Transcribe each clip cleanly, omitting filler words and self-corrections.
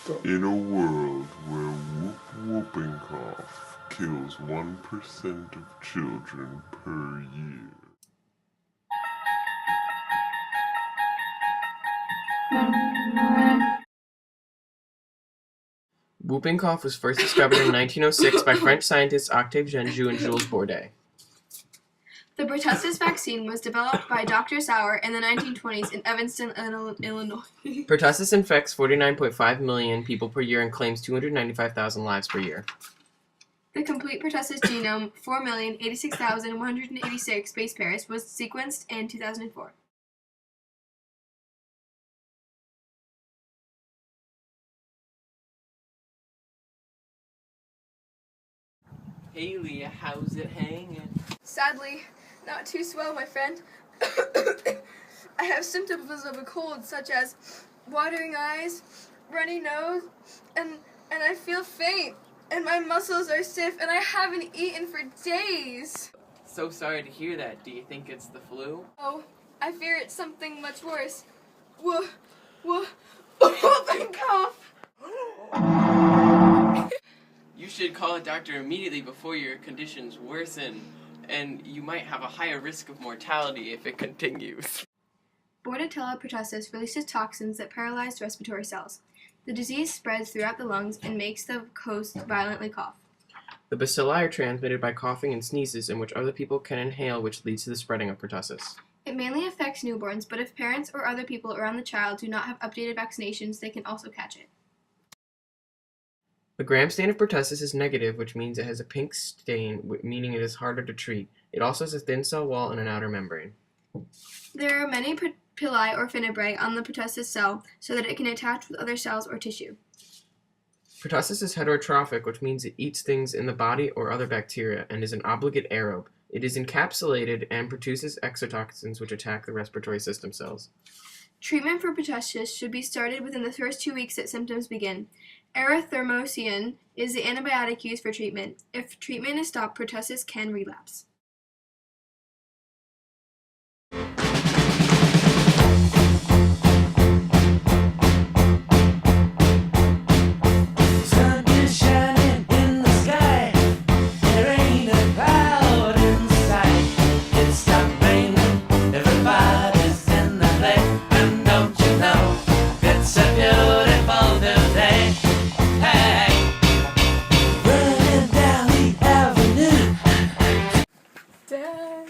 In a world where whooping cough kills 1% of children per year. Whooping cough was first discovered in 1906 by French scientists Octave Genjou and Jules Bordet. The pertussis vaccine was developed by Dr. Sauer in the 1920s in Evanston, Illinois. Pertussis infects 49.5 million people per year and claims 295,000 lives per year. The complete pertussis genome, 4,086,186 base pairs, was sequenced in 2004. Hey Leah, how's it hanging? Sadly, not too swell, my friend. I have symptoms of a cold, such as watering eyes, runny nose, and I feel faint, and my muscles are stiff, and I haven't eaten for days. So sorry to hear that. Do you think it's the flu? Oh, I fear it's something much worse. Whooping cough! You should call a doctor immediately before your conditions worsen, and you might have a higher risk of mortality if it continues. Bordetella pertussis releases toxins that paralyze respiratory cells. The disease spreads throughout the lungs and makes the host violently cough. The bacilli are transmitted by coughing and sneezes, in which other people can inhale, which leads to the spreading of pertussis. It mainly affects newborns, but if parents or other people around the child do not have updated vaccinations, they can also catch it. The gram stain of pertussis is negative, which means it has a pink stain, meaning it is harder to treat. It also has a thin cell wall and an outer membrane. There are many pili or finebrae on the pertussis cell so that it can attach with other cells or tissue. Pertussis is heterotrophic, which means it eats things in the body or other bacteria, and is an obligate aerobe. It is encapsulated and produces exotoxins which attack the respiratory system cells. Treatment for pertussis should be started within the first 2 weeks that symptoms begin. Erythromycin is the antibiotic used for treatment. If treatment is stopped, pertussis can relapse. Dad.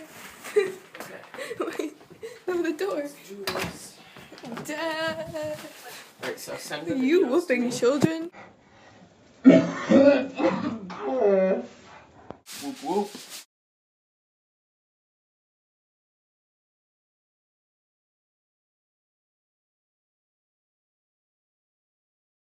Wait, open the door. Dad. Alright, so send You whooping children? Whoop whoop.